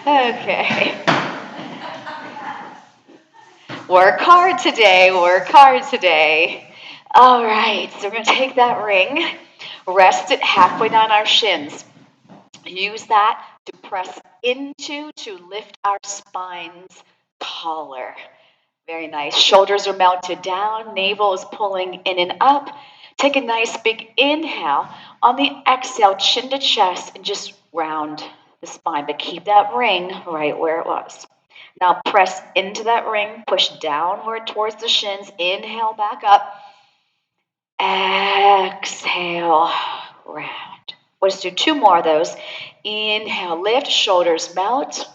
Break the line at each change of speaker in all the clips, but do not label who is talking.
Okay. Work hard today, work hard today. All right, so we're going to take that ring, rest it halfway down our shins. Use that to press into to lift our spines taller. Very nice. Shoulders are mounted down, navel is pulling in and up. Take a nice big inhale. On the exhale, chin to chest, and just round the spine, but keep that ring right where it was. Now press into that ring, push downward towards the shins, inhale back up, exhale, round. Let's do two more of those. Inhale, lift, shoulders melt,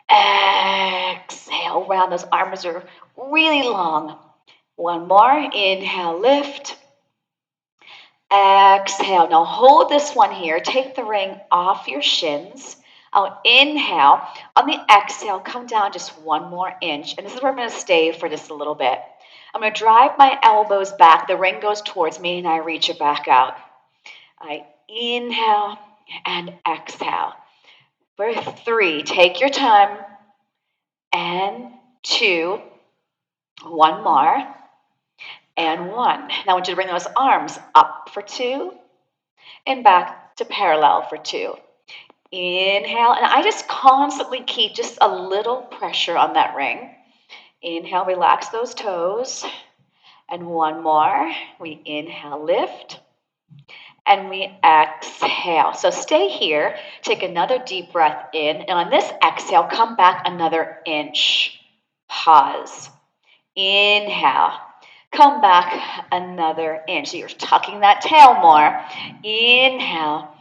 exhale, round. Those arms are really long. One more, inhale, lift, exhale. Now hold this one here, take the ring off your shins. I'll inhale. On the exhale, come down just one more inch. And this is where I'm going to stay for just a little bit. I'm going to drive my elbows back. The ring goes towards me, and I reach it back out. I inhale and exhale. For 3, take your time. And 2, one more. And 1. Now I want you to bring those arms up for 2 and back to parallel for 2. Inhale, and I just constantly keep just a little pressure on that ring. Inhale, relax those toes. And one more. We inhale, lift. And we exhale. So stay here. Take another deep breath in. And on this exhale, come back another inch. Pause. Inhale. Come back another inch. So you're tucking that tail more. Inhale.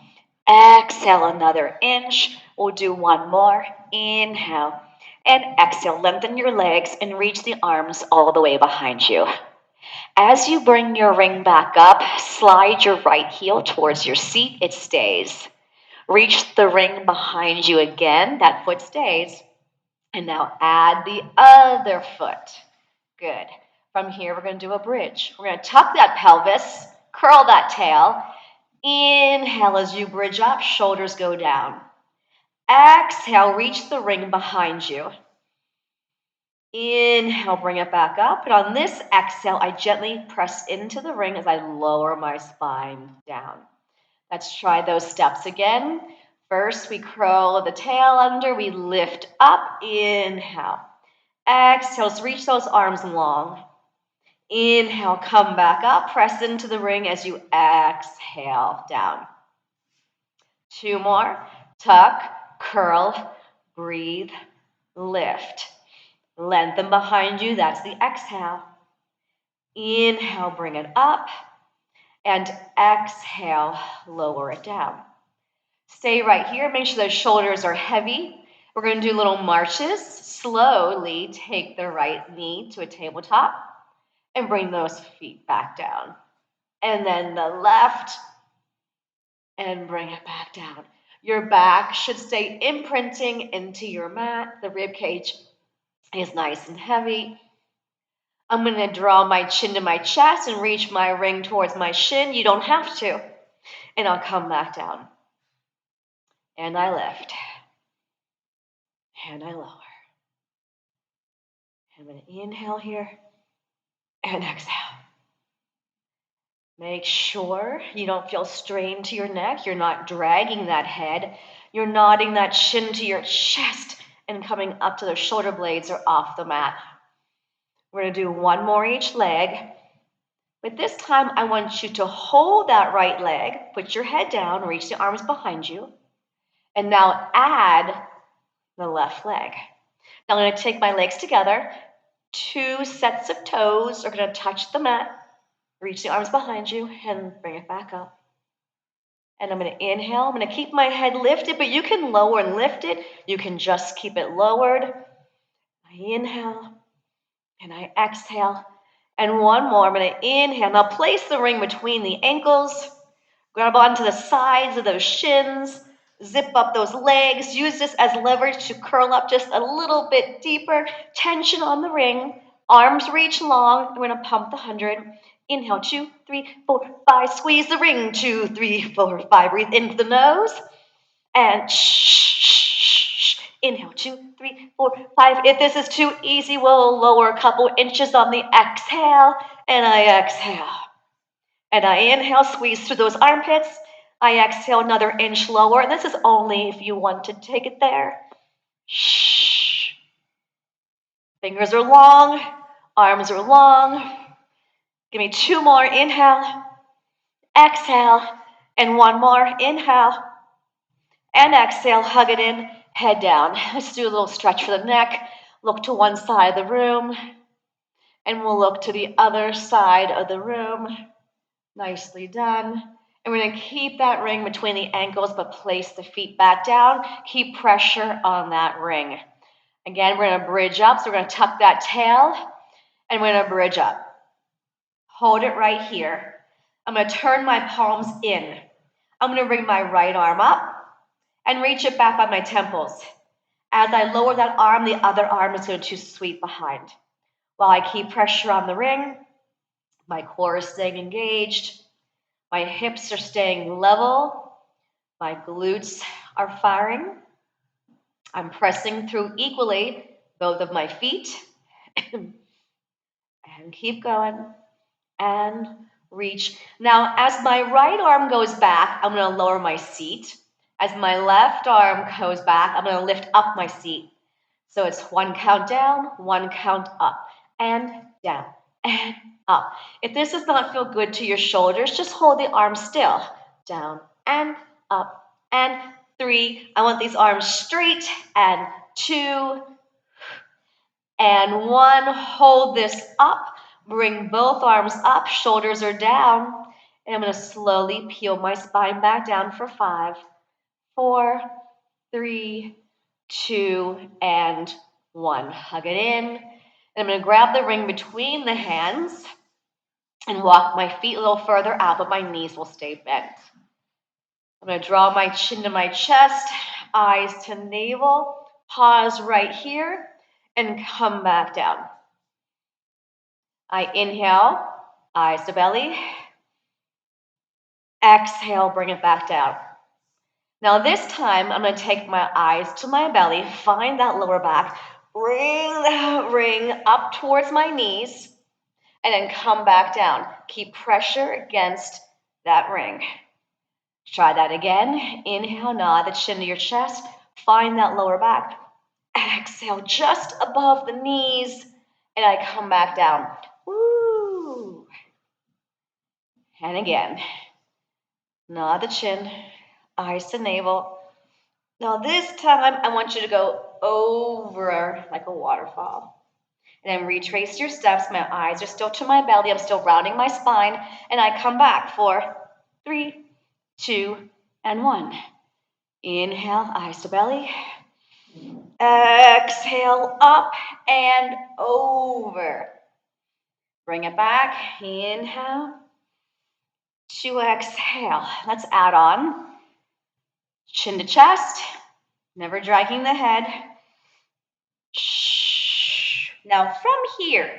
Exhale another inch. We'll do one more. Inhale. And exhale. Lengthen your legs and reach the arms all the way behind you. As you bring your ring back up, slide your right heel towards your seat. It stays. Reach the ring behind you again. That foot stays. And now add the other foot. Good. From here, we're going to do a bridge. We're going to tuck that pelvis, curl that tail. Inhale as you bridge up, shoulders go down. Exhale, reach the ring behind you. Inhale, bring it back up. And on this exhale, I gently press into the ring as I lower my spine down. Let's try those steps again. First, we curl the tail under. We lift up. Inhale. Exhale, so reach those arms long. Inhale, come back up. Press into the ring as you exhale down. 2 more. Tuck, curl, breathe, lift. Lengthen behind you. That's the exhale. Inhale, bring it up. And exhale, lower it down. Stay right here. Make sure those shoulders are heavy. We're going to do little marches. Slowly take the right knee to a tabletop and bring those feet back down. And then the left and bring it back down. Your back should stay imprinting into your mat. The rib cage is nice and heavy. I'm going to draw my chin to my chest and reach my ring towards my shin. You don't have to. And I'll come back down. And I lift. And I lower. I'm going to inhale here and exhale. Make sure you don't feel strain to your neck. You're not dragging that head. You're nodding that chin to your chest and coming up to the shoulder blades or off the mat. We're going to do one more each leg. But this time, I want you to hold that right leg, put your head down, reach the arms behind you, and now add the left leg. Now I'm going to take my legs together. 2 sets of toes are going to touch the mat. Reach the arms behind you and bring it back up. And I'm going to inhale. I'm going to keep my head lifted, but you can lower and lift it. You can just keep it lowered. I inhale and I exhale. And one more. I'm going to inhale. Now place the ring between the ankles. Grab onto the sides of those shins. Zip up those legs. Use this as leverage to curl up just a little bit deeper. Tension on the ring. Arms reach long. We're going to pump the 100. Inhale, 2, 3, 4, 5. Squeeze the ring. 2, 3, 4, 5. Breathe into the nose. And shh. Inhale, 2, 3, 4, 5. If this is too easy, we'll lower a couple inches on the exhale, and I exhale. And I inhale, squeeze through those armpits. I exhale another inch lower, and this is only if you want to take it there. Shh. Fingers are long, arms are long. Give me 2 more. Inhale, exhale, and 1 more. Inhale, and exhale. Hug it in, head down. Let's do a little stretch for the neck. Look to one side of the room, and we'll look to the other side of the room. Nicely done. And we're going to keep that ring between the ankles, but place the feet back down. Keep pressure on that ring. Again, we're going to bridge up. So we're going to tuck that tail, and we're going to bridge up. Hold it right here. I'm going to turn my palms in. I'm going to bring my right arm up and reach it back by my temples. As I lower that arm, the other arm is going to sweep behind. While I keep pressure on the ring, my core is staying engaged. My hips are staying level. My glutes are firing. I'm pressing through equally both of my feet. And keep going. And reach. Now, as my right arm goes back, I'm going to lower my seat. As my left arm goes back, I'm going to lift up my seat. So it's 1 count down, 1 count up, and down, and up. If this does not feel good to your shoulders, just hold the arms still. Down, and up, and 3. I want these arms straight, and 2, and 1. Hold this up. Bring both arms up, shoulders are down, and I'm going to slowly peel my spine back down for 5, 4, 3, 2, and 1. Hug it in. And I'm going to grab the ring between the hands and walk my feet a little further out, but my knees will stay bent. I'm going to draw my chin to my chest, eyes to navel, pause right here, and come back down. I inhale, eyes to belly. Exhale, bring it back down. Now this time, I'm going to take my eyes to my belly, find that lower back, bring that ring up towards my knees, and then come back down. Keep pressure against that ring. Try that again. Inhale, nod the chin to your chest, find that lower back. Exhale, just above the knees, and I come back down. Woo! And again, nod the chin, eyes to navel. Now this time, I want you to go over like a waterfall. And then retrace your steps. My eyes are still to my belly. I'm still rounding my spine. And I come back for 3, 2, and 1. Inhale, eyes to belly. Exhale, up and over. Bring it back. Inhale. To exhale. Let's add on. Chin to chest. Never dragging the head. Shh. Now from here,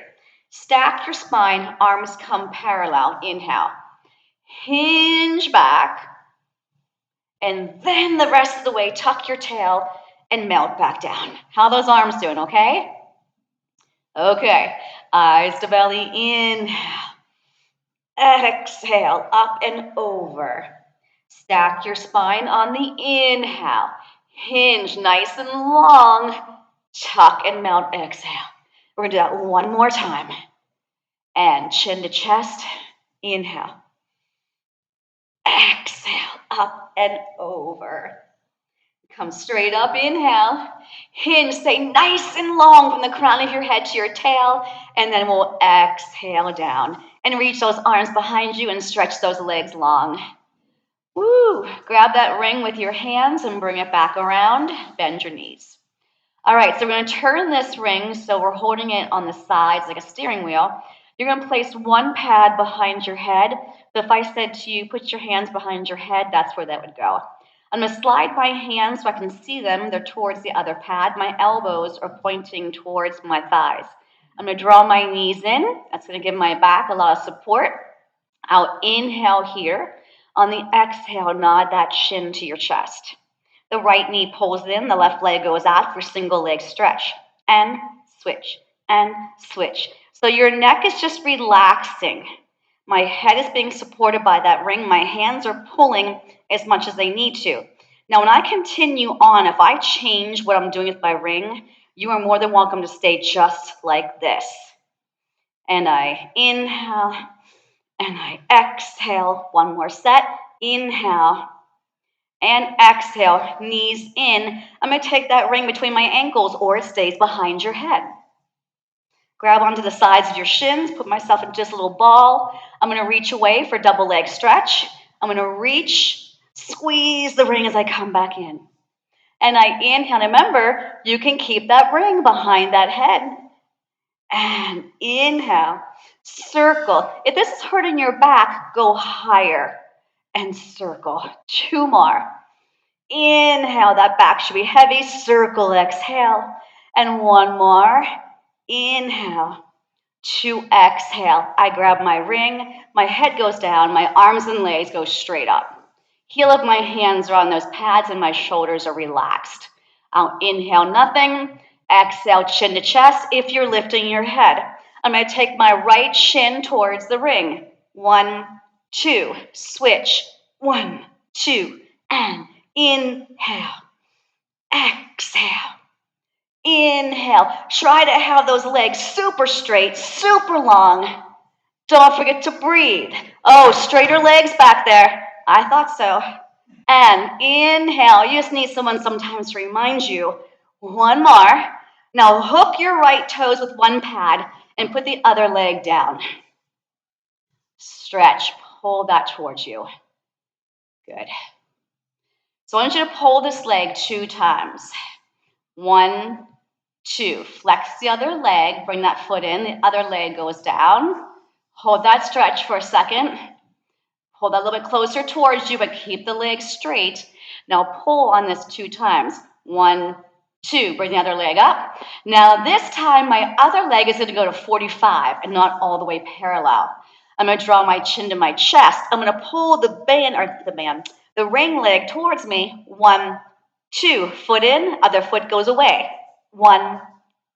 stack your spine, arms come parallel. Inhale. Hinge back. And then the rest of the way, tuck your tail and melt back down. How are those arms doing, okay? Okay. Eyes to belly. Inhale. Exhale, up and over. Stack your spine on the inhale. Hinge nice and long. Tuck and melt, exhale. We're going to do that one more time. And chin to chest. Inhale. Exhale, up and over. Come straight up, inhale. Hinge, stay nice and long from the crown of your head to your tail. And then we'll exhale down. And reach those arms behind you and stretch those legs long. Woo! Grab that ring with your hands and bring it back around. Bend your knees. All right, so we're going to turn this ring so we're holding it on the sides like a steering wheel. You're going to place one pad behind your head. So if I said to you, put your hands behind your head, that's where that would go. I'm going to slide my hands so I can see them. They're towards the other pad. My elbows are pointing towards my thighs. I'm going to draw my knees in. That's going to give my back a lot of support. I'll inhale here. On the exhale, nod that chin to your chest.
The right knee pulls in, the left leg goes out for single leg stretch. And switch, and switch. So your neck is just relaxing. My head is being supported by that ring. My hands are pulling as much as they need to. Now, when I continue on, if I change what I'm doing with my ring, you are more than welcome to stay just like this. And I inhale, and I exhale. One more set. Inhale, and exhale, knees in. I'm going to take that ring between my ankles, or it stays behind your head. Grab onto the sides of your shins, put myself in just a little ball. I'm going to reach away for double leg stretch. I'm going to reach, squeeze the ring as I come back in. And I inhale. Remember, you can keep that ring behind that head. And inhale, circle. If this is hurting your back, go higher and circle. 2 more. Inhale, that back should be heavy. Circle, exhale. And 1 more. Inhale. 2, exhale. I grab my ring. My head goes down. My arms and legs go straight up. Heel of my hands are on those pads and my shoulders are relaxed. I'll inhale, nothing. Exhale, chin to chest if you're lifting your head. I'm going to take my right shin towards the ring. 1, 2, switch. 1, 2, and inhale. Exhale. Inhale. Try to have those legs super straight, super long. Don't forget to breathe. Oh, straighter legs back there. I thought so. And inhale. You just need someone sometimes to remind you. 1 more. Now hook your right toes with one pad and put the other leg down. Stretch. Pull that towards you. Good. So I want you to pull this leg 2 times. 1, 2. Flex the other leg. Bring that foot in. The other leg goes down. Hold that stretch for a second. Pull that a little bit closer towards you, but keep the leg straight. Now pull on this 2 times. 1, 2. Bring the other leg up. Now this time, my other leg is going to go to 45 and not all the way parallel. I'm going to draw my chin to my chest. I'm going to pull the ring leg towards me. 1, 2. Foot in. Other foot goes away. 1,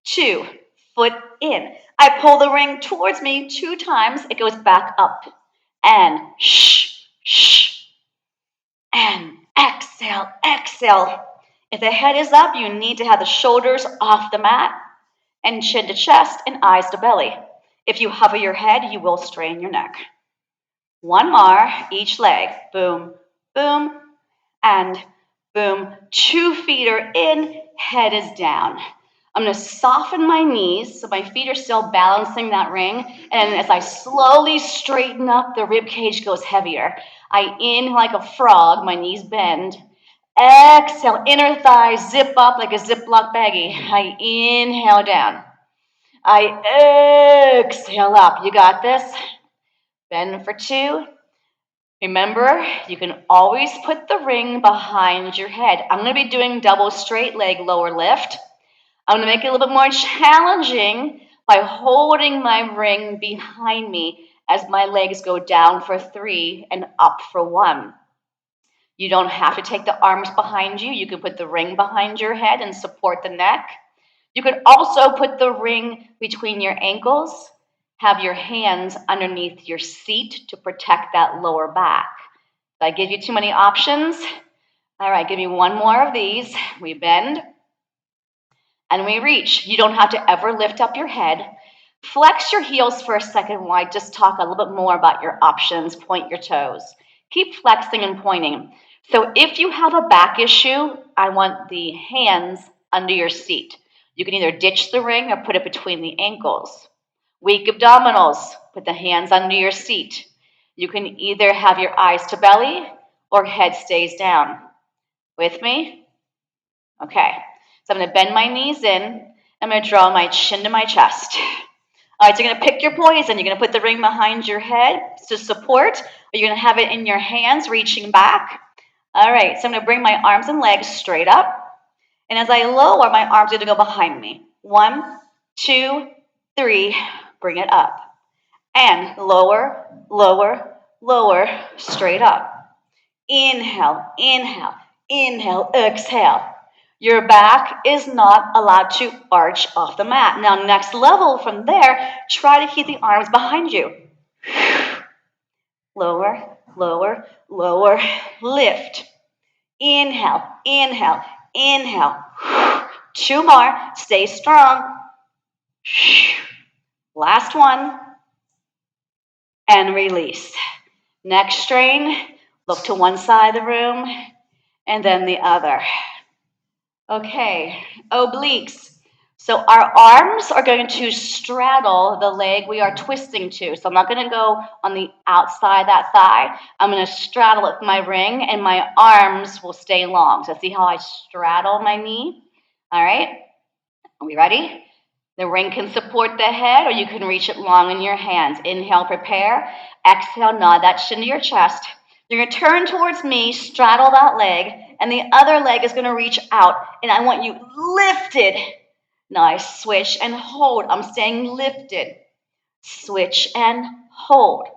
2. Foot in. I pull the ring towards me 2 times. It goes back up. And shh. And exhale, exhale. If the head is up, you need to have the shoulders off the mat and chin to chest and eyes to belly. If you hover your head, you will strain your neck. 1 more, each leg. Boom, boom, and boom. 2 feet are in, head is down. I'm going to soften my knees so my feet are still balancing that ring. And as I slowly straighten up, the rib cage goes heavier. I inhale like a frog, my knees bend. Exhale, inner thighs zip up like a Ziploc baggie. I inhale down. I exhale up. You got this? Bend for 2. Remember, you can always put the ring behind your head. I'm going to be doing double straight leg lower lift. I'm going to make it a little bit more challenging by holding my ring behind me as my legs go down for 3 and up for 1. You don't have to take the arms behind you. You can put the ring behind your head and support the neck. You could also put the ring between your ankles. Have your hands underneath your seat to protect that lower back. Did I give you too many options? All right, give me 1 more of these. We bend and we reach. You don't have to ever lift up your head. Flex your heels for a second while I just talk a little bit more about your options. Point your toes. Keep flexing and pointing. So if you have a back issue, I want the hands under your seat. You can either ditch the ring or put it between the ankles. Weak abdominals, put the hands under your seat. You can either have your eyes to belly or head stays down. With me? Okay. So I'm going to bend my knees in. I'm going to draw my chin to my chest. All right, so you're going to pick your poison. You're going to put the ring behind your head to support, or you're going to have it in your hands reaching back. All right, so I'm going to bring my arms and legs straight up. And as I lower, my arms are going to go behind me. 1, 2, 3, bring it up. And lower, lower, lower, straight up. Inhale, inhale, Inhale, exhale. Your back is not allowed to arch off the mat. Now, next level from there, try to keep the arms behind you. Lower, lower, lower, lift. Inhale, inhale, inhale. 2 more, stay strong. Last one, and release. Next strain, look to one side of the room, and then the other. Okay, obliques. So our arms are going to straddle the leg we are twisting to. So I'm not going to go on the outside of that thigh. I'm going to straddle it with my ring, and my arms will stay long. So see how I straddle my knee? All right, are we ready? The ring can support the head, or you can reach it long in your hands. Inhale, prepare. Exhale, nod that chin to your chest. You're going to turn towards me, straddle that leg, and the other leg is going to reach out, and I want you lifted. Nice. Switch and hold. I'm staying lifted. Switch and hold.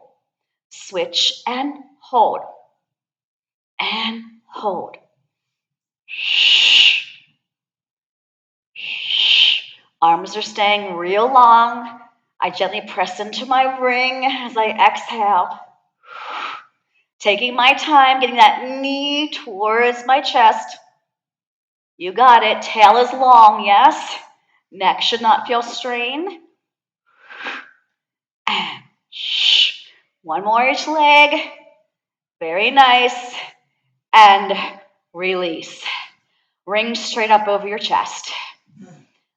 Switch and hold. And hold. Shh. Shh. Arms are staying real long. I gently press into my ring as I exhale. Taking my time, getting that knee towards my chest. You got it. Tail is long, yes? Neck should not feel strain. And shh. One more each leg. Very nice. And release. Ring straight up over your chest.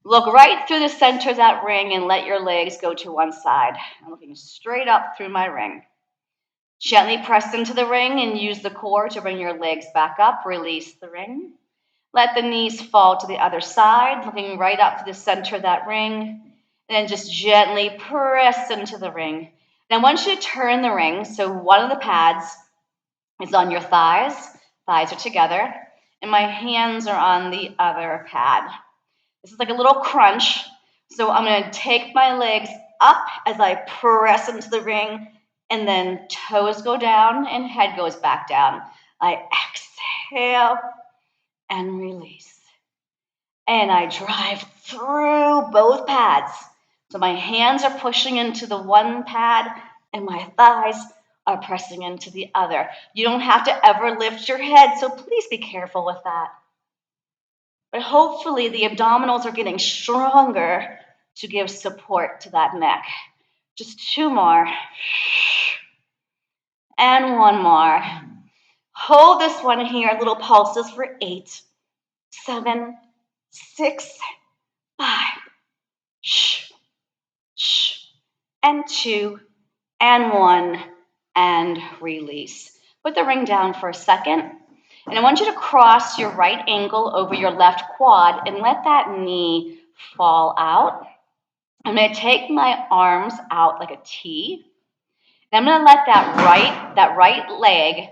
Look right through the center of that ring and let your legs go to one side. I'm looking straight up through my ring. Gently press into the ring and use the core to bring your legs back up. Release the ring. Let the knees fall to the other side, looking right up to the center of that ring. And then just gently press into the ring. Now I want you to turn the ring so one of the pads is on your thighs. Thighs are together. And my hands are on the other pad. This is like a little crunch. So I'm going to take my legs up as I press into the ring, and then toes go down and head goes back down. I exhale and release. And I drive through both pads. So my hands are pushing into the one pad, and my thighs are pressing into the other. You don't have to ever lift your head, so please be careful with that. But hopefully the abdominals are getting stronger to give support to that neck. Just 2 more. And 1 more. Hold this one here, little pulses for 8, 7, 6, 5. Shh, shh. And 2, and 1, and release. Put the ring down for a second. And I want you to cross your right ankle over your left quad and let that knee fall out. I'm going to take my arms out like a T. And I'm going to let that right leg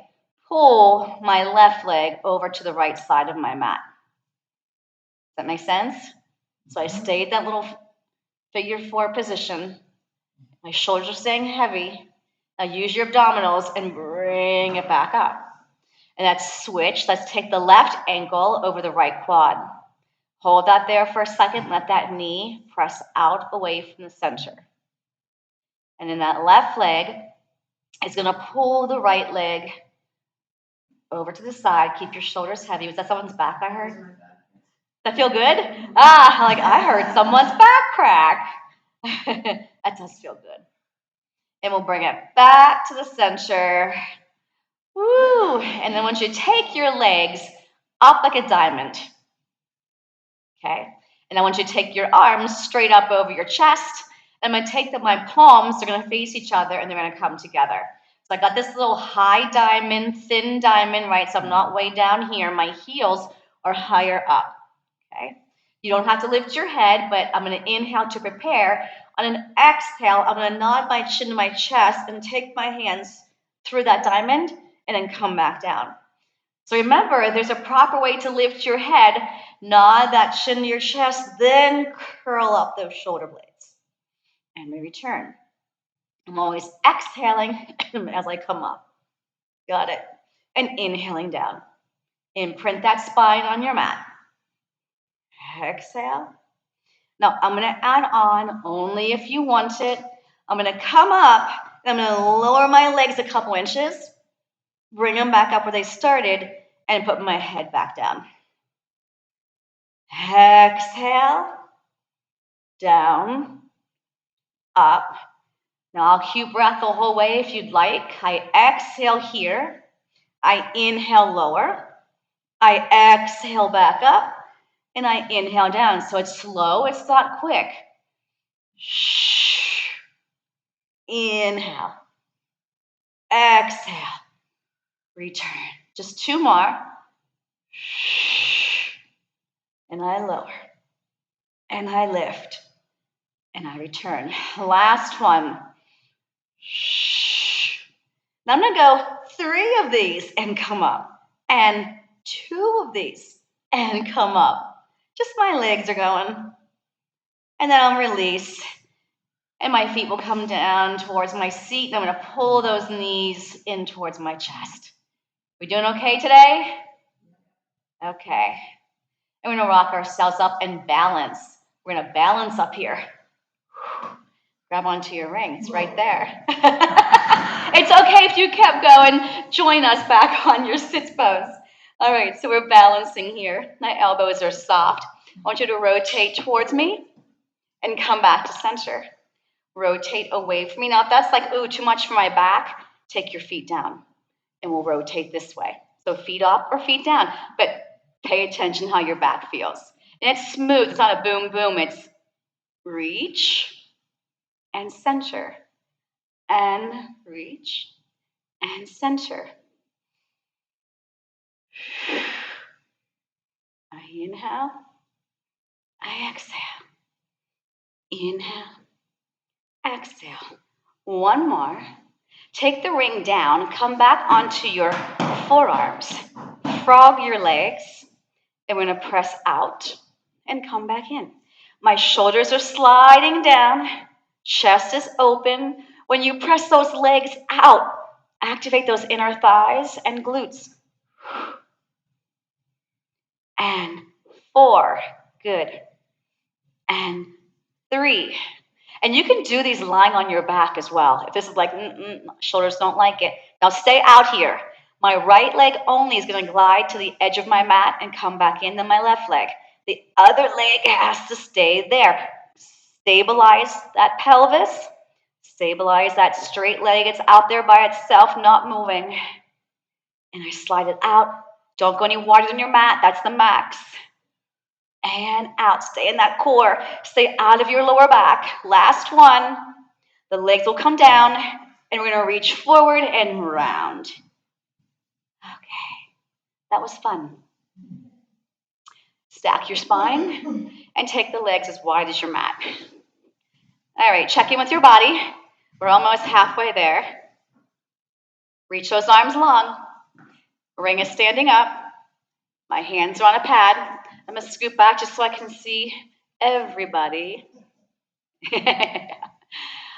pull my left leg over to the right side of my mat. Does that make sense? So I stayed that little figure 4 position. My shoulders are staying heavy. Now use your abdominals and bring it back up. And that's switch. Let's take the left ankle over the right quad. Hold that there for a second. Let that knee press out away from the center. And then that left leg is going to pull the right leg over to the side. Keep your shoulders heavy. Was that someone's back I heard? That feel good? Like I heard someone's back crack. That does feel good. And we'll bring it back to the center. Woo! And then once you take your legs up like a diamond, okay? And I want you to take your arms straight up over your chest. I'm going to take my palms, they're going to face each other, and they're going to come together. So I got this little high diamond, thin diamond, right? So I'm not way down here. My heels are higher up, okay? You don't have to lift your head, but I'm going to inhale to prepare. On an exhale, I'm going to nod my chin to my chest and take my hands through that diamond and then come back down. So remember, there's a proper way to lift your head. Nod that chin to your chest, then curl up those shoulder blades. And we return. I'm always exhaling as I come up. Got it. And inhaling down. Imprint that spine on your mat. Exhale. Now, I'm going to add on only if you want it. I'm going to come up, and I'm going to lower my legs a couple inches, bring them back up where they started, and put my head back down. Exhale, down, up. Now, I'll cue breath the whole way if you'd like. I exhale here. I inhale lower. I exhale back up. And I inhale down. So it's slow. It's not quick. Shh. Inhale. Exhale. Return. Just two more. Shh. And I lower. And I lift. And I return. Last one. Shh. Now I'm going to go 3 of these and come up. And 2 of these and come up. Just my legs are going. And then I'll release. And my feet will come down towards my seat. And I'm going to pull those knees in towards my chest. We doing okay today? Okay. And we're going to rock ourselves up and balance. We're going to balance up here. Grab onto your ring. It's right there. It's okay if you kept going. Join us back on your sit pose. All right, so we're balancing here. My elbows are soft. I want you to rotate towards me and come back to center. Rotate away from me. Now, if that's like, ooh, too much for my back, take your feet down. And we'll rotate this way. So feet up or feet down. But pay attention how your back feels. And it's smooth. It's not a boom, boom. It's reach and center. And reach and center. I inhale. I exhale. Inhale. Exhale. One more. Take the ring down. Come back onto your forearms. Frog your legs. And we're going to press out and come back in. My shoulders are sliding down. Chest is open. When you press those legs out, activate those inner thighs and glutes. And 4. Good. And 3. And you can do these lying on your back as well. If this is like, shoulders don't like it. Now stay out here. My right leg only is going to glide to the edge of my mat and come back in, then my left leg. The other leg has to stay there. Stabilize that pelvis. Stabilize that straight leg. It's out there by itself, not moving. And I slide it out. Don't go any wider than your mat. That's the max. And out. Stay in that core. Stay out of your lower back. Last one. The legs will come down, and we're going to reach forward and round. Okay. That was fun. Stack your spine and take the legs as wide as your mat. All right, check in with your body. We're almost halfway there. Reach those arms long. Ring is standing up. My hands are on a pad. I'm going to scoot back just so I can see everybody.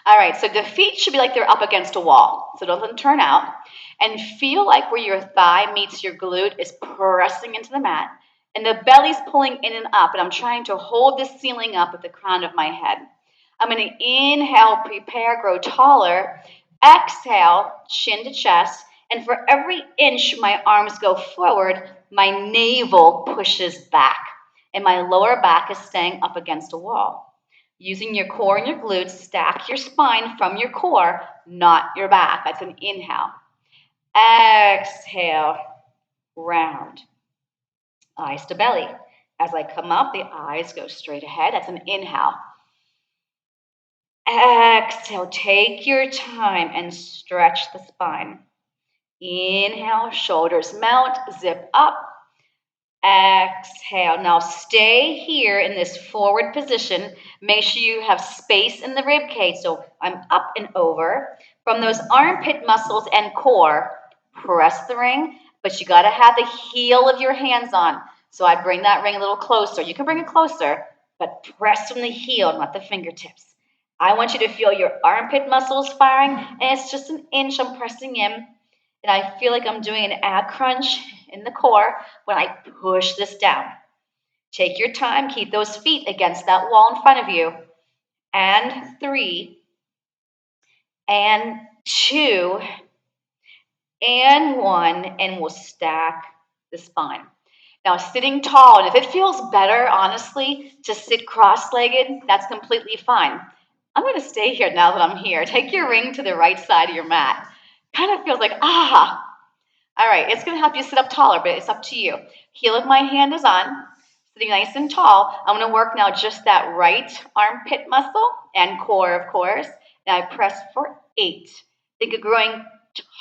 All right, so the feet should be like they're up against a wall. So don't let them turn out. And feel like where your thigh meets your glute is pressing into the mat. And the belly's pulling in and up. And I'm trying to hold this ceiling up with the crown of my head. I'm going to inhale, prepare, grow taller. Exhale, chin to chest. And for every inch my arms go forward, my navel pushes back. And my lower back is staying up against a wall. Using your core and your glutes, stack your spine from your core, not your back. That's an inhale. Exhale, round. Eyes to belly. As I come up, the eyes go straight ahead. That's an inhale. Exhale, take your time and stretch the spine. Inhale, shoulders melt, zip up. Exhale. Now stay here in this forward position. Make sure you have space in the rib cage. So I'm up and over. From those armpit muscles and core, press the ring, but you got to have the heel of your hands on. So I bring that ring a little closer. You can bring it closer, but press from the heel, not the fingertips. I want you to feel your armpit muscles firing, and it's just an inch I'm pressing in. And I feel like I'm doing an ab crunch
in the core when I push this down. Take your time, keep those feet against that wall in front of you. And 3, and 2, and 1, and we'll stack the spine. Now, sitting tall, and if it feels better, honestly, to sit cross-legged, that's completely fine. I'm going to stay here now that I'm here. Take your ring to the right side of your mat. Kind of feels like, ah. All right, it's going to help you sit up taller, but it's up to you. Heel of my hand is on, sitting nice and tall. I'm going to work now just that right armpit muscle and core, of course. Now I press for 8. Think of growing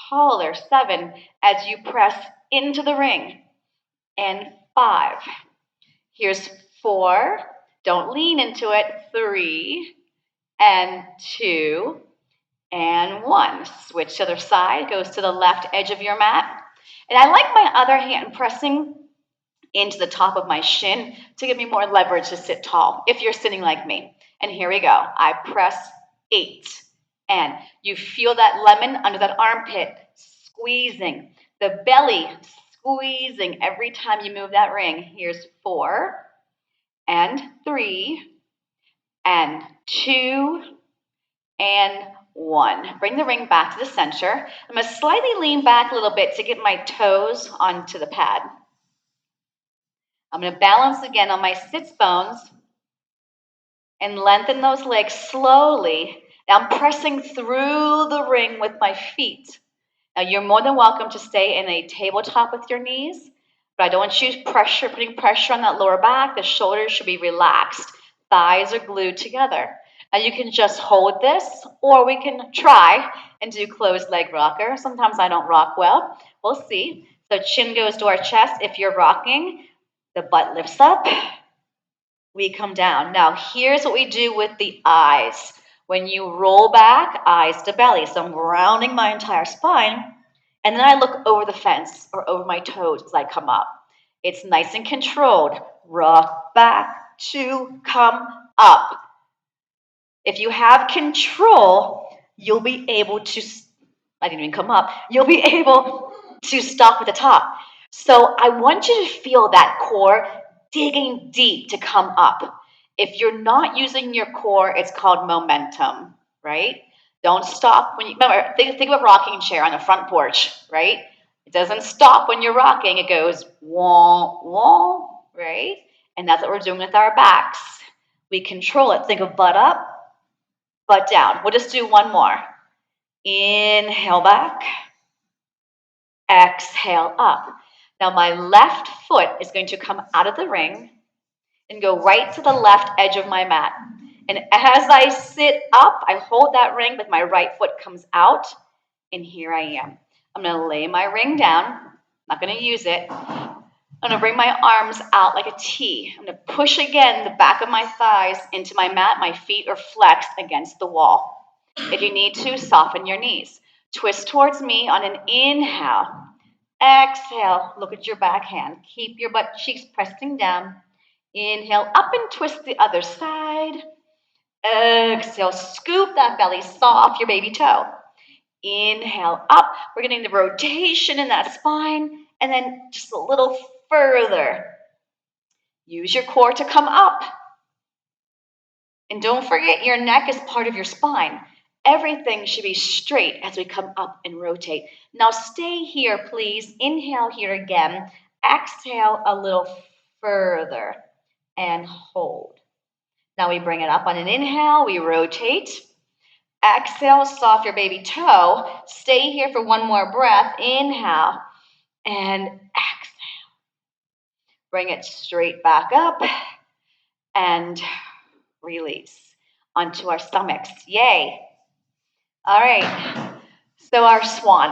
taller, 7, as you press into the ring. And 5. Here's 4. Don't lean into it. 3, and 2, and 1. Switch to the other side. Goes to the left edge of your mat. And I like my other hand pressing into the top of my shin to give me more leverage to sit tall, if you're sitting like me. And here we go. I press 8. And you feel that lemon under that armpit, squeezing. The belly squeezing every time you move that ring. Here's 4, and 3, and 2, and 1. Bring the ring back to the center. I'm going to slightly lean back a little bit to get my toes onto the pad. I'm going to balance again on my sits bones and lengthen those legs slowly. Now I'm pressing through the ring with my feet. Now you're more than welcome to stay in a tabletop with your knees, but I don't want you putting pressure on that lower back. The shoulders should be relaxed. Thighs are glued together. Now you can just hold this, or we can try and do closed leg rocker. Sometimes I don't rock well. We'll see. So chin goes to our chest. If you're rocking, the butt lifts up. We come down. Now here's what we do with the eyes. When you roll back, eyes to belly. So I'm rounding my entire spine. And then I look over the fence or over my toes as I come up. It's nice and controlled. Rock back to come up. If you have control, you'll be able to, I didn't even come up, you'll be able to stop at the top. So I want you to feel that core digging deep to come up. If you're not using your core, it's called momentum, right? Don't stop when you, remember, think of a rocking chair on the front porch, right? It doesn't stop when you're rocking. It goes wah, wah, right? And that's what we're doing with our backs. We control it. Think of butt up, butt down. We'll just do one more. Inhale back. Exhale up. Now my left foot is going to come out of the ring and go right to the left edge of my mat. And as I sit up, I hold that ring, but my right foot comes out, and here I am. I'm going to lay my ring down. I'm not going to use it. I'm going to bring my arms out like a T. I'm going to push again the back of my thighs into my mat. My feet are flexed against the wall. If you need to, soften your knees. Twist towards me on an inhale. Exhale, look at your back hand. Keep your butt cheeks pressing down. Inhale, up and twist the other side. Exhale, scoop that belly, saw off your baby toe. Inhale, up. We're getting the rotation in that spine. And then just a little further. Use your core to come up. And don't forget, your neck is part of your spine. Everything should be straight as we come up and rotate. Now stay here, please. Inhale here again. Exhale a little further and hold. Now we bring it up on an inhale. We rotate. Exhale, soft your baby toe. Stay here for one more breath. Inhale and exhale. Bring it straight back up and release onto our stomachs. Yay. All right, so our swan.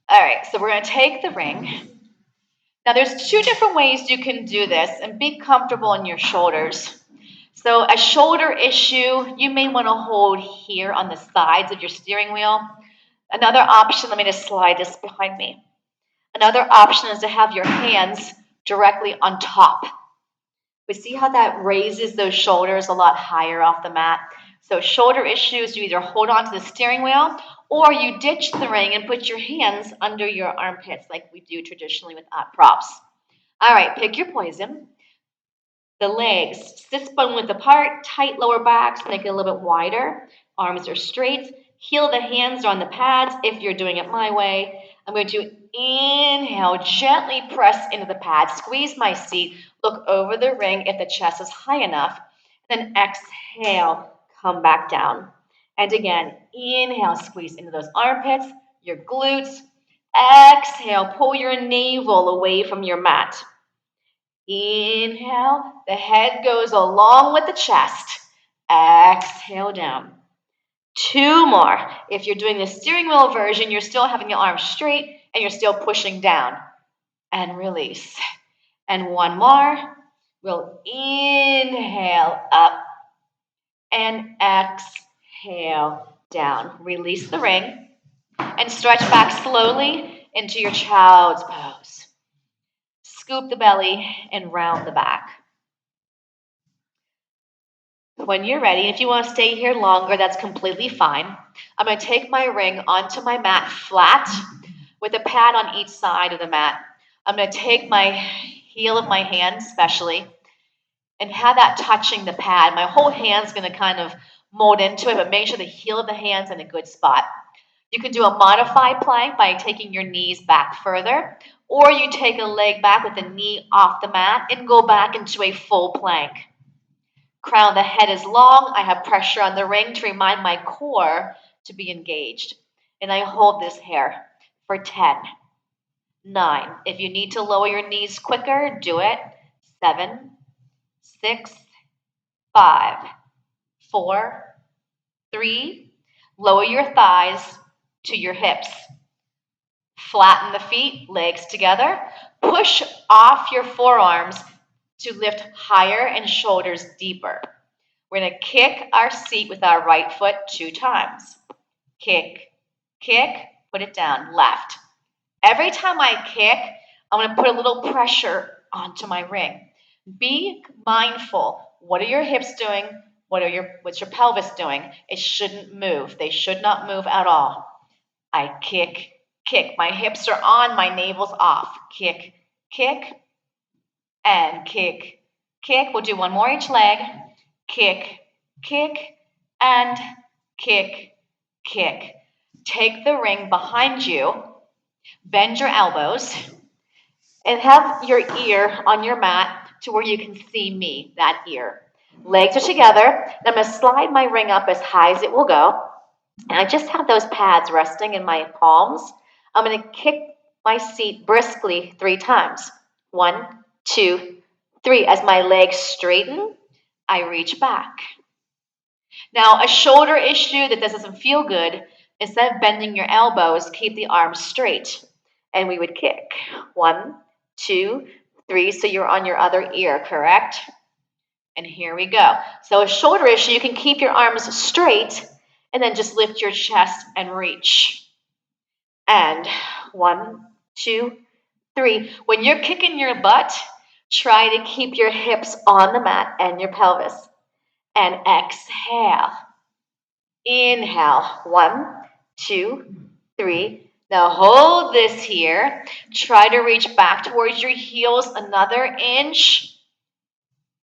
All right, so we're going to take the ring. Now there's 2 different ways you can do this, and be comfortable in your shoulders. So a shoulder issue, you may want to hold here on the sides of your steering wheel. Another option, let me just slide this behind me. Another option is to have your hands directly on top. But see how that raises those shoulders a lot higher off the mat? So shoulder issues, you either hold on to the steering wheel or you ditch the ring and put your hands under your armpits like we do traditionally with props. All right, pick your poison. The legs, sit bone width apart, tight lower backs, make it a little bit wider. Arms are straight. Heel the hands on the pads if you're doing it my way. I'm going to inhale, gently press into the pad, squeeze my seat, look over the ring if the chest is high enough. Then exhale, come back down. And again, inhale, squeeze into those armpits, your glutes. Exhale, pull your navel away from your mat. Inhale, the head goes along with the chest. Exhale down. 2 more. If you're doing the steering wheel version, you're still having your arms straight and you're still pushing down. And release. And 1 more. We'll inhale up and exhale down. Release the ring and stretch back slowly into your child's pose. Scoop the belly and round the back. When you're ready, if you want to stay here longer, that's completely fine. I'm going to take my ring onto my mat flat with a pad on each side of the mat. I'm going to take my heel of my hand, especially, and have that touching the pad. My whole hand's going to kind of mold into it, but make sure the heel of the hand's in a good spot. You can do a modified plank by taking your knees back further, or you take a leg back with the knee off the mat and go back into a full plank. Crown of the head is long. I have pressure on the ring to remind my core to be engaged. And I hold this here for 10, 9. If you need to lower your knees quicker, do it. 7, 6, 5, 4, 3. Lower your thighs to your hips. Flatten the feet, legs together. Push off your forearms to lift higher and shoulders deeper. We're going to kick our seat with our right foot 2 times. Kick, kick, put it down, left. Every time I kick, I'm going to put a little pressure onto my ring. Be mindful. What are your hips doing? What's your pelvis doing? It shouldn't move. They should not move at all. I kick, kick. My hips are on, my navel's off. Kick, kick, and kick, kick. We'll do 1 more each leg. Kick, kick, and kick, kick. Take the ring behind you, bend your elbows, and have your ear on your mat to where you can see me, that ear. Legs are together, and I'm going to slide my ring up as high as it will go. And I just have those pads resting in my palms. I'm going to kick my seat briskly 3 times. 1, 2, 3. As my legs straighten, I reach back. Now, a shoulder issue that doesn't feel good, instead of bending your elbows, keep the arms straight. And we would kick. 1, 2, 3. So you're on your other ear, correct? And here we go. So a shoulder issue, you can keep your arms straight and then just lift your chest and reach. And 1, 2, 3. When you're kicking your butt, try to keep your hips on the mat and your pelvis. And exhale. Inhale. 1, 2, 3. Now hold this here. Try to reach back towards your heels another inch.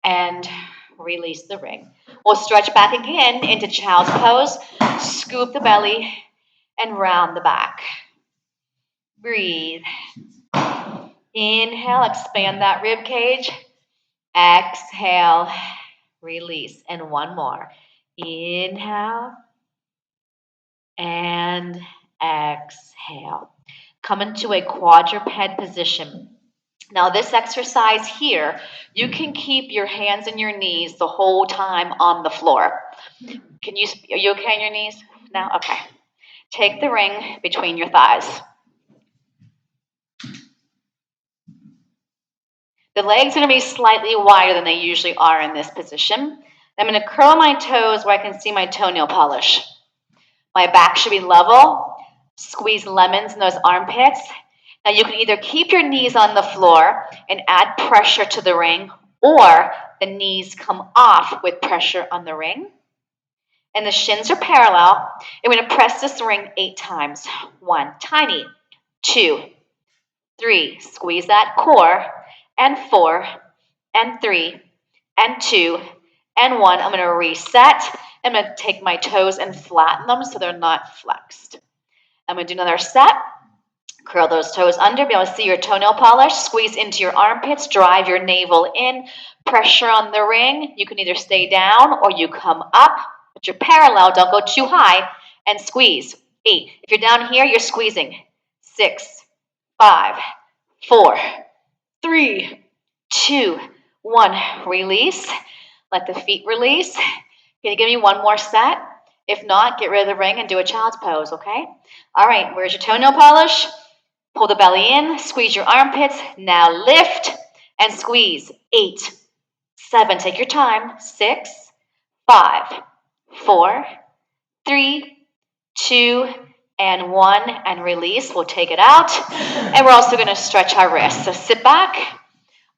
And release the ring. We'll stretch back again into child's pose. Scoop the belly and round the back. Breathe. Inhale, expand that rib cage. Exhale, release. And 1 more. Inhale and exhale. Come into a quadruped position. Now this exercise here, you can keep your hands and your knees the whole time on the floor. Are you okay on your knees now? Okay. Take the ring between your thighs. The legs are going to be slightly wider than they usually are in this position. I'm going to curl my toes where I can see my toenail polish. My back should be level. Squeeze lemons in those armpits. Now you can either keep your knees on the floor and add pressure to the ring, or the knees come off with pressure on the ring. and the shins are parallel. And we're going to press this ring 8 times. 1, tiny. 2, 3, squeeze that core. And 4, and 3, and 2, and 1. I'm going to reset. I'm going to take my toes and flatten them so they're not flexed. I'm going to do another set. Curl those toes under. Be able to see your toenail polish. Squeeze into your armpits. Drive your navel in. Pressure on the ring. You can either stay down or you come up. But you're parallel. Don't go too high. And squeeze. 8. If you're down here, you're squeezing. 6, 5, 4, 3, 2, 1. Release. Let the feet release. Can you give me one more set? If not, get rid of the ring and do a child's pose, okay? All right, where's your toenail polish? Pull the belly in, squeeze your armpits. Now lift and squeeze. 8, 7, take your time. 6, 5, 4, 3, 2, and 1, and release. We'll take it out. And we're also going to stretch our wrists. So sit back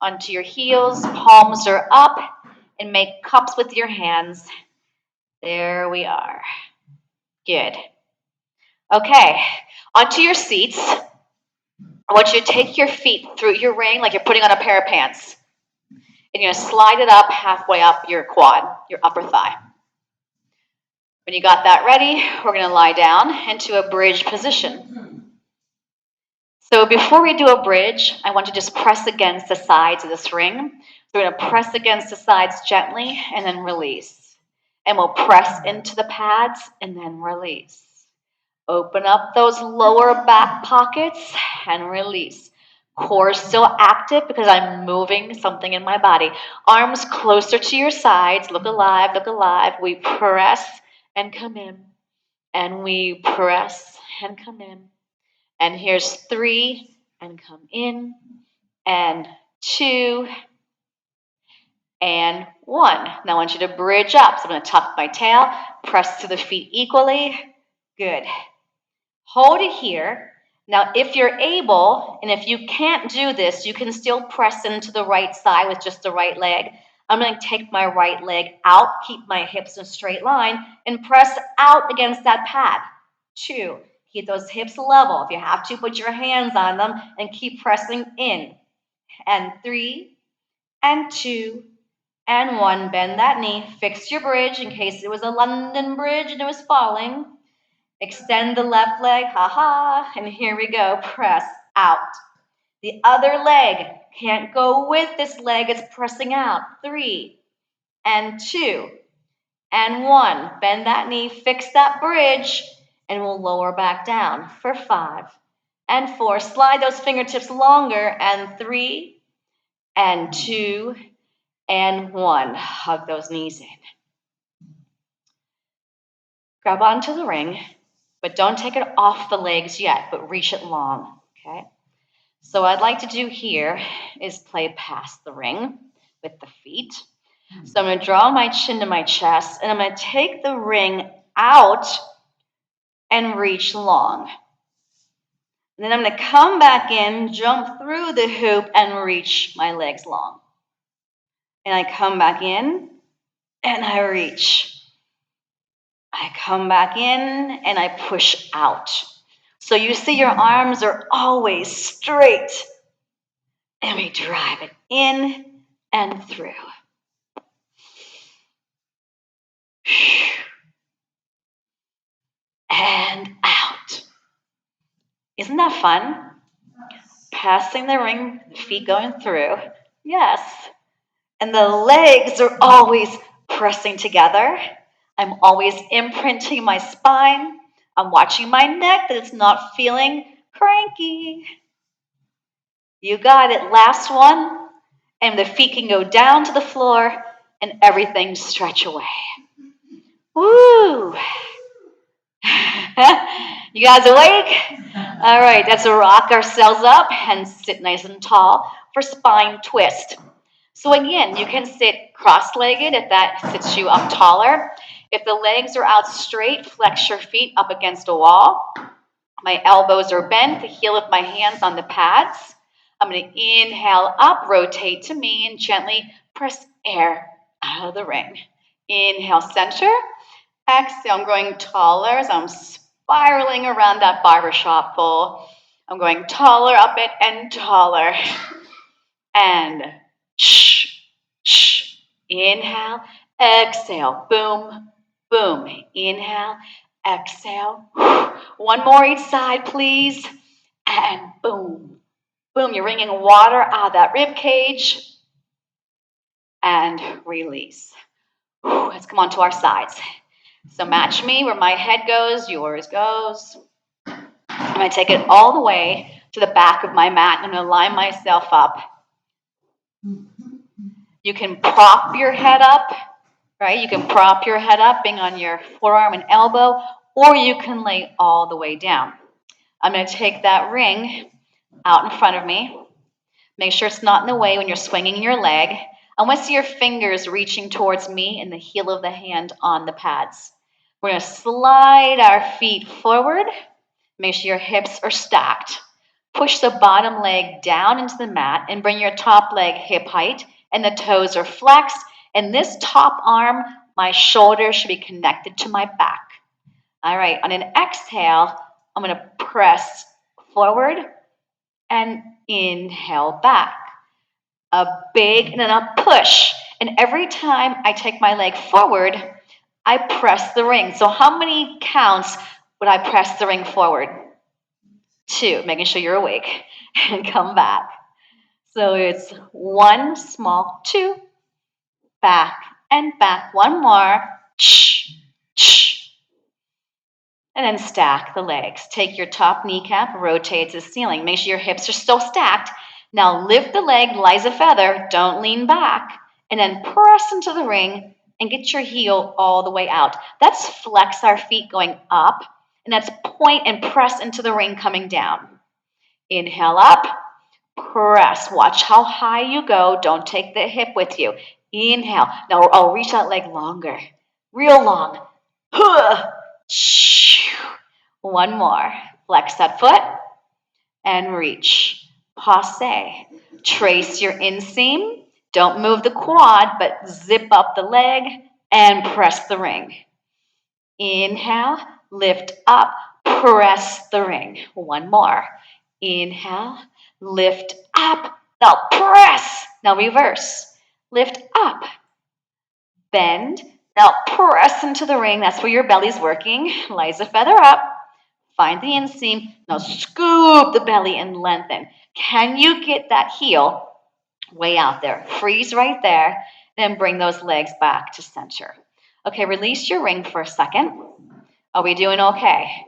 onto your heels, palms are up, and make cups with your hands. There we are. Good. Okay, onto your seats. I want you to take your feet through your ring like you're putting on a pair of pants. And you're going to slide it up halfway up your quad, your upper thigh. When you got that ready, we're going to lie down into a bridge position. So before we do a bridge, I want you to just press against the sides of this ring. So we're going to press against the sides gently and then release. And we'll press into the pads and then release. Open up those lower back pockets and release. Core still active because I'm moving something in my body. Arms closer to your sides. Look alive, look alive. We press and come in. And we press and come in. And here's 3 and come in. And 2 and 1. Now I want you to bridge up. So I'm going to tuck my tail, press to the feet equally. Good. Hold it here. Now, if you're able, and if you can't do this, you can still press into the right side with just the right leg. I'm going to take my right leg out, keep my hips in a straight line, and press out against that pad. 2, keep those hips level. If you have to, put your hands on them and keep pressing in. And 3, and 2, and 1. Bend that knee. Fix your bridge in case it was a London bridge and it was falling. Extend the left leg, and here we go, press out. The other leg can't go with this leg, it's pressing out. 3, and 2, and 1. Bend that knee, fix that bridge, and we'll lower back down for 5, and 4. Slide those fingertips longer, and 3, and 2, and 1. Hug those knees in. Grab onto the ring. But don't take it off the legs yet, but reach it long, okay? So what I'd like to do here is play past the ring with the feet. So I'm going to draw my chin to my chest, and I'm going to take the ring out and reach long. And then I'm going to come back in, jump through the hoop, and reach my legs long. And I come back in, and I reach. I come back in, and I push out. So you see your arms are always straight. And we drive it in and through. And out. Isn't that fun? Passing the ring, the feet going through. Yes. And the legs are always pressing together. I'm always imprinting my spine. I'm watching my neck that it's not feeling cranky. You got it. Last one. And the feet can go down to the floor and everything stretch away. Woo! You guys awake? All right, let's rock ourselves up and sit nice and tall for spine twist. So again, you can sit cross-legged if that sits you up taller. If the legs are out straight, flex your feet up against a wall. My elbows are bent, the heel of my hands on the pads. I'm going to inhale up, rotate to me, and gently press air out of the ring. Inhale, center. Exhale, I'm growing taller as I'm spiraling around that barbershop pole. I'm going taller up it and taller. And shh, shh. Inhale, exhale, boom, boom. Inhale, exhale. One more each side, please. And boom, boom. You're wringing water out of that rib cage. And release. Let's come on to our sides. So match me where my head goes, yours goes. I'm going to take it all the way to the back of my mat. I'm going to line myself up. You can prop your head up, right? You can prop your head up, being on your forearm and elbow, or you can lay all the way down. I'm going to take that ring out in front of me. Make sure it's not in the way when you're swinging your leg. I want to see your fingers reaching towards me and the heel of the hand on the pads. We're going to slide our feet forward. Make sure your hips are stacked. Push the bottom leg down into the mat and bring your top leg hip height and the toes are flexed. And this top arm, my shoulder should be connected to my back. All right, on an exhale, I'm going to press forward and inhale back. A big and then a push. And every time I take my leg forward, I press the ring. So how many counts would I press the ring forward? 2, making sure you're awake. And come back. So it's 1 small, 2, back and back. 1 more. And then stack the legs. Take your top kneecap, rotate to the ceiling. Make sure your hips are still stacked. Now lift the leg, lies a feather. Don't lean back. And then press into the ring and get your heel all the way out. That's flex our feet going up. And that's point and press into the ring coming down. Inhale up, press. Watch how high you go. Don't take the hip with you. Inhale. Now I'll reach that leg longer. Real long. 1 more. Flex that foot and reach. Passe. Trace your inseam. Don't move the quad, but zip up the leg and press the ring. Inhale, lift up, press the ring. 1 more. Inhale, lift up. Now press. Now reverse. Lift up. Bend. Now press into the ring. That's where your belly's working. Lies a feather up. Find the inseam. Now scoop the belly and lengthen. Can you get that heel way out there? Freeze right there. Then bring those legs back to center. Okay, release your ring for a second. Are we doing okay?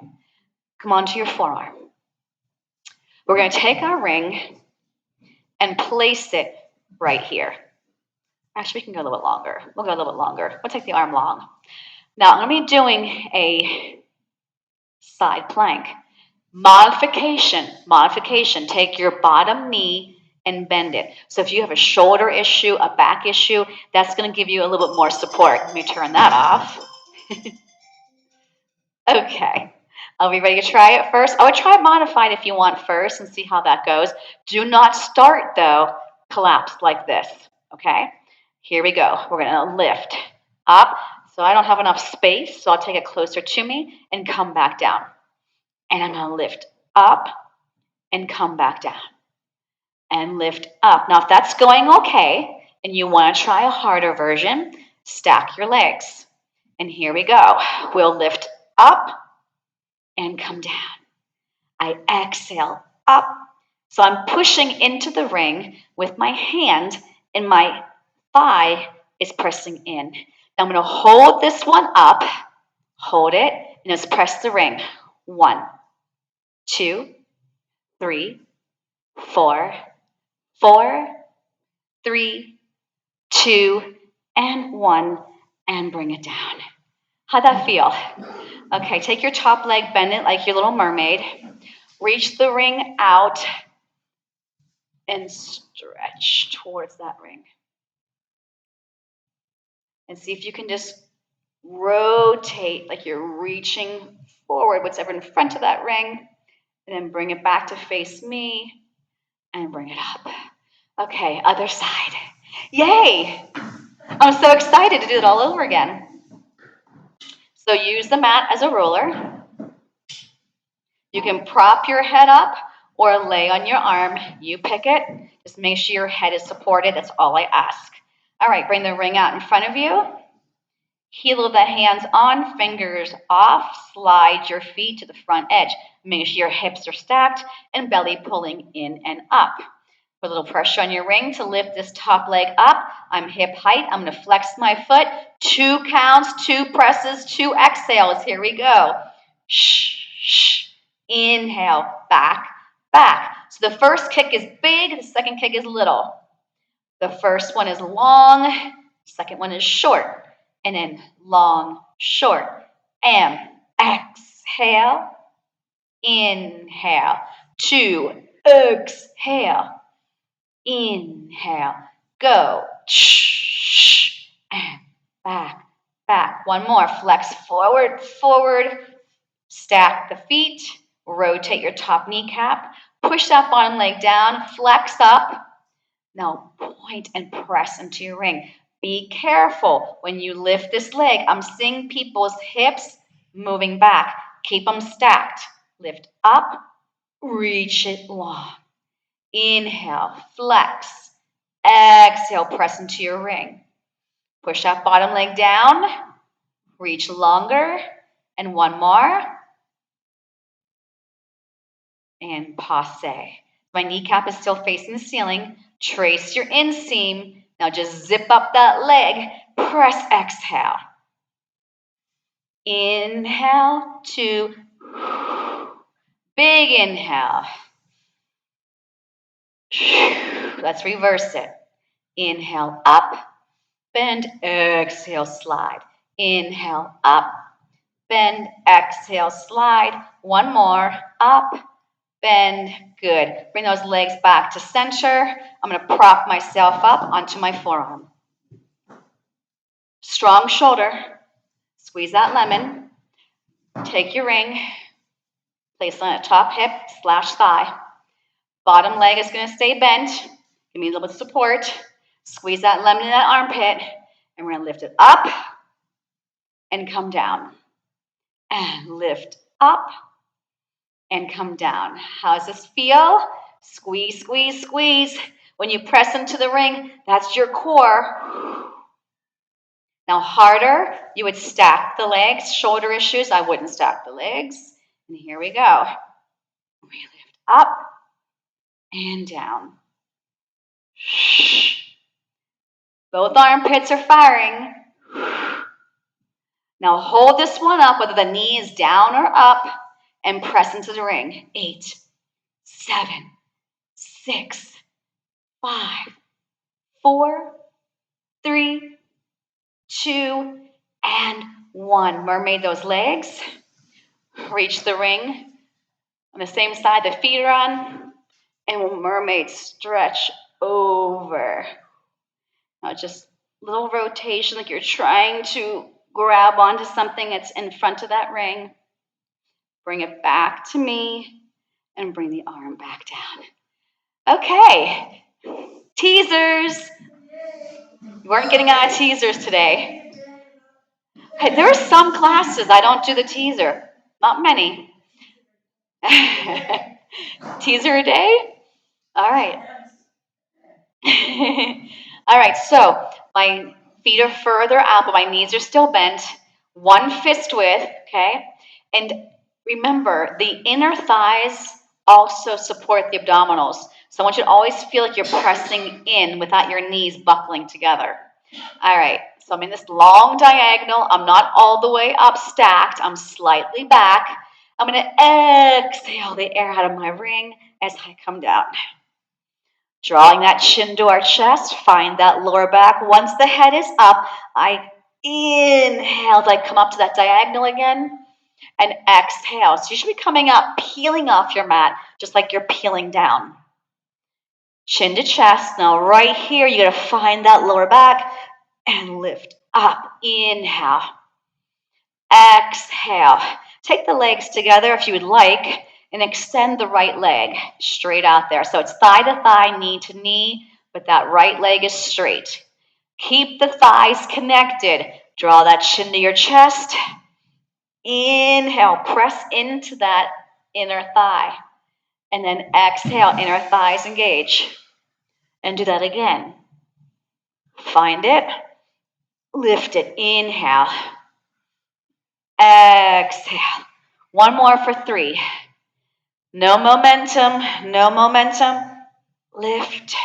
Come on to your forearm. We're going to take our ring and place it right here. Actually, we can go a little bit longer. We'll go a little bit longer. We'll take the arm long. Now, I'm going to be doing a side plank. Modification. Take your bottom knee and bend it. So if you have a shoulder issue, a back issue, that's going to give you a little bit more support. Let me turn that off. Okay. Are we ready to try it first? I would try modified if you want first and see how that goes. Do not start, though, collapsed like this. Okay? Here we go. We're going to lift up. So I don't have enough space, so I'll take it closer to me and come back down. And I'm going to lift up and come back down. And lift up. Now, if that's going okay and you want to try a harder version, stack your legs. And here we go. We'll lift up and come down. I exhale up. So I'm pushing into the ring with my hand and my thigh is pressing in. Now I'm going to hold this one up, hold it, and just press the ring. 1, 2, 3, 4, 4, 3, 2, and 1, and bring it down. How'd that feel? Okay, take your top leg, bend it like your little mermaid. Reach the ring out and stretch towards that ring. And see if you can just rotate like you're reaching forward, whatever in front of that ring, and then bring it back to face me and bring it up. Okay, other side. Yay! I'm so excited to do it all over again.
So use the mat as a ruler. You can prop your head up or lay on your arm. You pick it. Just make sure your head is supported. That's all I ask. All right, bring the ring out in front of you. Heel of the hands on, fingers off. Slide your feet to the front edge. Make sure your hips are stacked and belly pulling in and up. Put a little pressure on your ring to lift this top leg up. I'm hip height. I'm going to flex my foot. 2 counts, 2 presses, 2 exhales. Here we go. Shh, shh. Inhale, back, back. So the first kick is big. The second kick is little. The first one is long. Second one is short. And then long, short. And exhale. Inhale. 2. Exhale. Inhale. Go. Shh. And back, back. One more. Flex forward, forward. Stack the feet. Rotate your top kneecap. Push that bottom leg down. Flex up. Now point and press into your ring. Be careful when you lift this leg. I'm seeing people's hips moving back. Keep them stacked. Lift up. Reach it long. Inhale, flex. Exhale, press into your ring. Push that bottom leg down. Reach longer. And one more. And passe. My kneecap is still facing the ceiling. Trace your inseam. Now just zip up that leg. Press, exhale. Inhale, 2. Big inhale. Let's reverse it. Inhale, up, bend, exhale, slide. Inhale, up, bend, exhale, slide. One more, up, bend, good. Bring those legs back to center. I'm going to prop myself up onto my forearm. Strong shoulder. Squeeze that lemon. Take your ring. Place on a top hip / thigh. Bottom leg is going to stay bent. Give me a little bit of support. Squeeze that lemon in that armpit. And we're going to lift it up and come down. And lift up and come down. How does this feel? Squeeze, squeeze, squeeze. When you press into the ring, that's your core. Now harder, you would stack the legs. Shoulder issues, I wouldn't stack the legs. And here we go. We lift up and down. Both armpits are firing. Now hold this one up, whether the knee is down or up, and press into the ring. 8, 7, 6, 5, 4, 3, 2, and 1. Mermaid those legs. Reach the ring. On the same side the feet are on. And we'll mermaid stretch over. Now just little rotation like you're trying to grab onto something that's in front of that ring. Bring it back to me and bring the arm back down. Okay, teasers. You weren't getting out of teasers today. Hey, there are some classes I don't do the teaser. Not many. Teaser a day? All right. All right, so my feet are further out, but my knees are still bent. One fist width, okay? And remember, the inner thighs also support the abdominals. So I want you to always feel like you're pressing in without your knees buckling together. All right, so I'm in this long diagonal. I'm not all the way up stacked. I'm slightly back. I'm going to exhale the air out of my ring as I come down. Drawing that chin to our chest, find that lower back. Once the head is up, I inhale as I come up to that diagonal again, and exhale. So you should be coming up, peeling off your mat, just like you're peeling down. Chin to chest. Now right here, you got to find that lower back and lift up. Inhale. Exhale. Take the legs together if you would like, and extend the right leg straight out there. So it's thigh to thigh, knee to knee, but that right leg is straight. Keep the thighs connected. Draw that chin to your chest
Inhale, press into that inner thigh. And then exhale, inner thighs engage. And do that again. Find it. Lift it. Inhale. Exhale. One more for 3. No momentum, no momentum. Lift.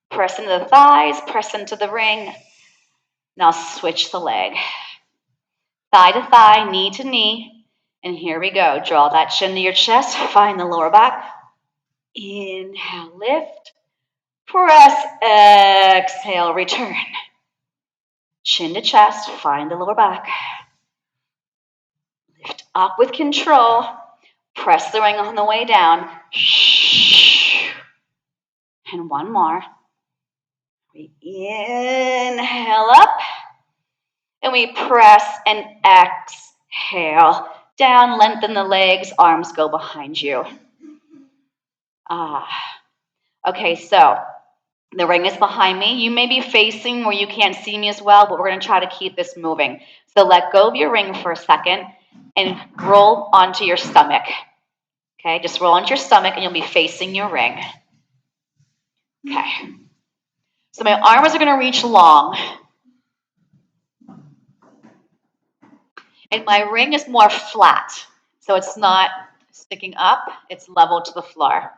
Press into the thighs, press into the ring. Now switch the leg. Thigh to thigh, knee to knee. And here we go. Draw that chin to your chest. Find the lower back. Inhale, lift. Press, exhale, return. Chin to chest, find the lower back. Lift up with control. Press the ring on the way down. And one more. We inhale up. And we press and exhale. Down, lengthen the legs, arms go behind you. Okay, so the ring is behind me. You may be facing where you can't see me as well, but we're going to try to keep this moving. So let go of your ring for a second and roll onto your stomach. Okay, just roll onto your stomach and you'll be facing your ring. Okay. So my arms are going to reach long. And my ring is more flat. So it's not sticking up, it's level to the floor.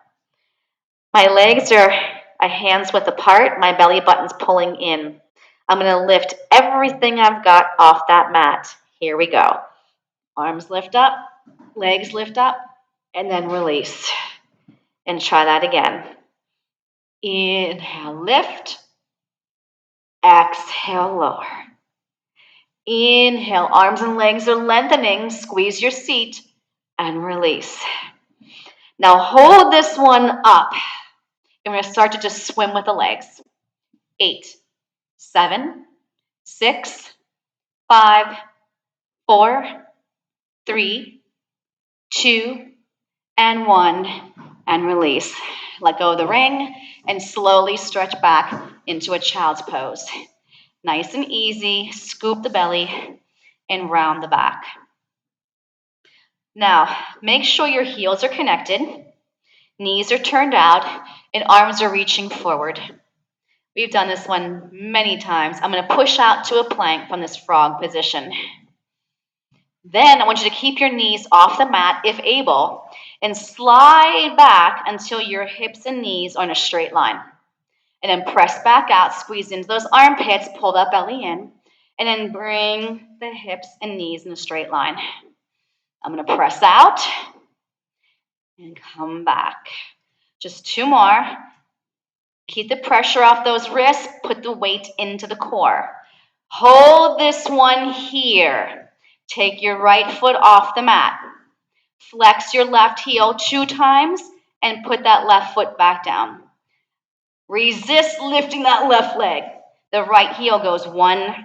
My legs are a hand's width apart. My belly button's pulling in. I'm going to lift everything I've got off that mat. Here we go. Arms lift up, legs lift up, and then release. And try that again. Inhale, lift. Exhale, lower. Inhale, arms and legs are lengthening. Squeeze your seat and release. Now hold this one up. And we're going to start to just swim with the legs. 8, 7, 6, 5, 4, 3, 2, and 1, and release. Let go of the ring and slowly stretch back into a child's pose. Nice and easy, scoop the belly and round the back. Now, make sure your heels are connected, knees are turned out, and arms are reaching forward. We've done this one many times. I'm going to push out to a plank from this frog position. Then I want you to keep your knees off the mat if able and slide back until your hips and knees are in a straight line. And then press back out, squeeze into those armpits, pull that belly in, and then bring the hips and knees in a straight line. I'm going to press out and come back. Just 2 more. Keep the pressure off those wrists. Put the weight into the core. Hold this one here. Take your right foot off the mat. Flex your left heel 2 times and put that left foot back down. Resist lifting that left leg. The right heel goes 1,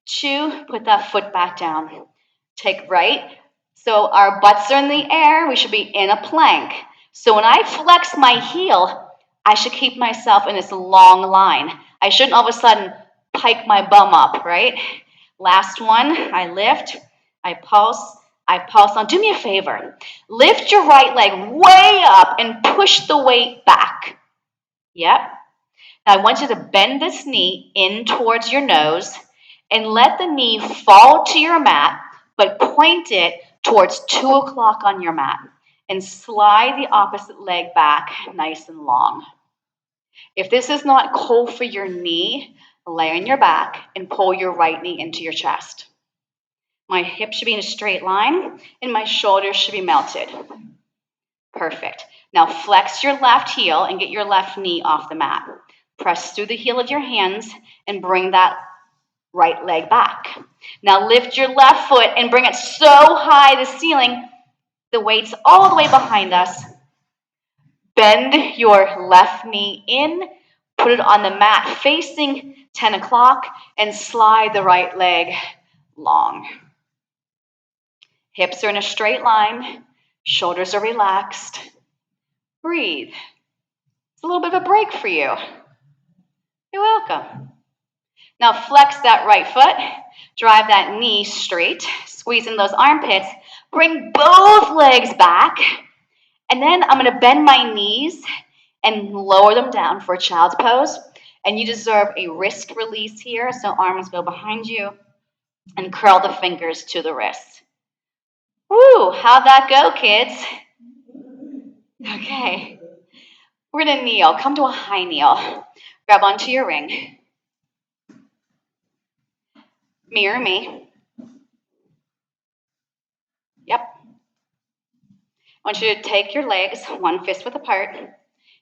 2. Put that foot back down. Take right. So our butts are in the air. We should be in a plank. So when I flex my heel, I should keep myself in this long line. I shouldn't all of a sudden pike my bum up, right? Last one, I lift, I pulse. Now do me a favor. Lift your right leg way up and push the weight back. Yep. Now I want you to bend this knee in towards your nose and let the knee fall to your mat, but point it towards 2 o'clock on your mat. And slide the opposite leg back nice and long. If this is not cool for your knee, lay on your back and pull your right knee into your chest. My hips should be in a straight line and my shoulders should be melted. Perfect. Now flex your left heel and get your left knee off the mat. Press through the heel of your hands and bring that right leg back. Now lift your left foot and bring it so high to the ceiling, the weight's all the way behind us. Bend your left knee in, put it on the mat facing 10 o'clock, and slide the right leg long. Hips are in a straight line, shoulders are relaxed. Breathe. It's a little bit of a break for you. You're welcome.
Now flex that right foot, drive that knee straight, squeeze in those armpits, bring both legs back, and then I'm gonna bend my knees and lower them down for a child's pose. And you deserve a wrist release here, so arms go behind you and curl the fingers to the wrists. Woo, how'd that go, kids? Okay, we're gonna kneel, come to a high kneel. Grab onto your ring. Mirror me. Yep. I want you to take your legs, one fist width apart.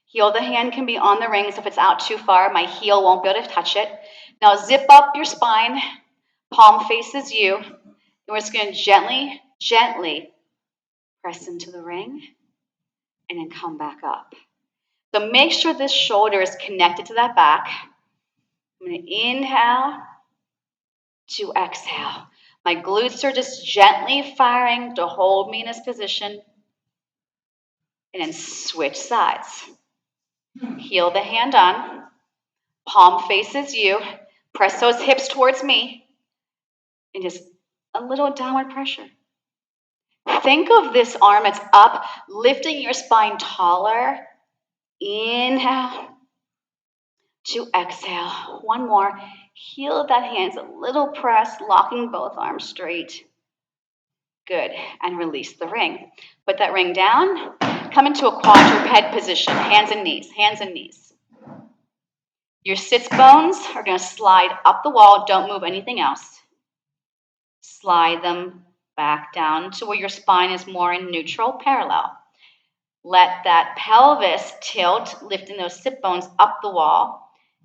Heel of the hand can be on the rings. If it's out too far, my heel won't be able to touch it. Now zip up your spine, palm faces you. And we're just going to gently, gently press into the ring and then come back up. So make sure this shoulder is connected to that back. I'm going to inhale to exhale. My glutes are just gently firing to hold me in this position. And then switch sides. Heel the hand on. Palm faces you. Press those hips towards me. And just a little downward pressure. Think of this arm, it's up, lifting your spine taller. Inhale to exhale. One more. Heel of that hand, a little press, locking both arms straight. Good. And release the ring. Put that ring down. Come into a quadruped position. Hands and knees. Hands and knees. Your sits bones are going to slide up the wall. Don't move anything else. Slide them back down to where your spine is more in neutral, parallel. Let that pelvis tilt, lifting those sit bones up the wall.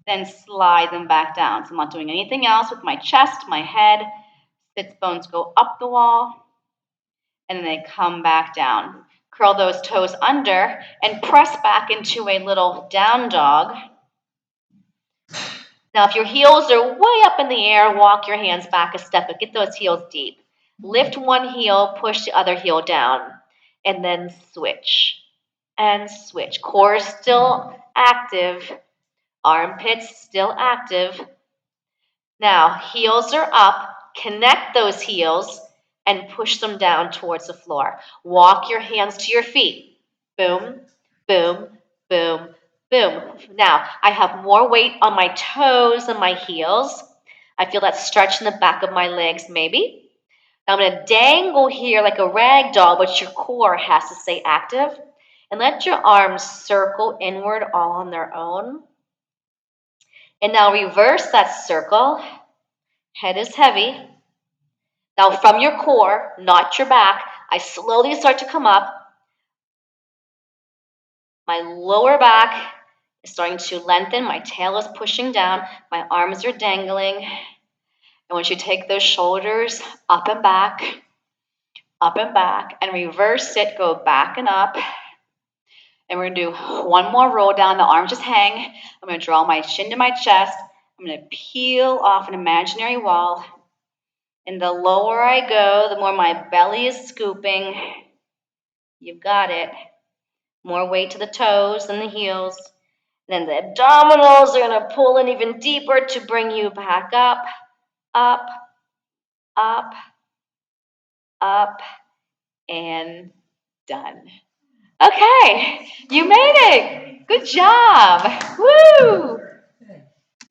Then slide them back down. So I'm not doing anything else with my chest, my head. Sits bones go up the wall. And then they come back down. Curl those toes under and press back into a little down dog. Now, if your heels are way up in the air, walk your hands back a step, but get those heels deep. Lift one heel, push the other heel down, and then switch. And switch. Core still active. Armpits still active. Now, heels are up. Connect those heels and push them down towards the floor. Walk your hands to your feet. Boom, boom, boom, boom. Now, I have more weight on my toes than my heels. I feel that stretch in the back of my legs, maybe. Now I'm going to dangle here like a rag doll, but your core has to stay active. And let your arms circle inward all on their own. And now reverse that circle. Head is heavy. Now from your core, not your back, I slowly start to come up. My lower back is starting to lengthen. My tail is pushing down. My arms are dangling. And once you take those shoulders up and back, and reverse it, go back and up. And we're going to do one more roll down. The arms just hang. I'm going to draw my chin to my chest. I'm going to peel off an imaginary wall. And the lower I go, the more my belly is scooping. You've got it. More weight to the toes than the heels. Then the abdominals are going to pull in even deeper to bring you back up, up, up, up, and done. Okay, you made it. Good job. Woo!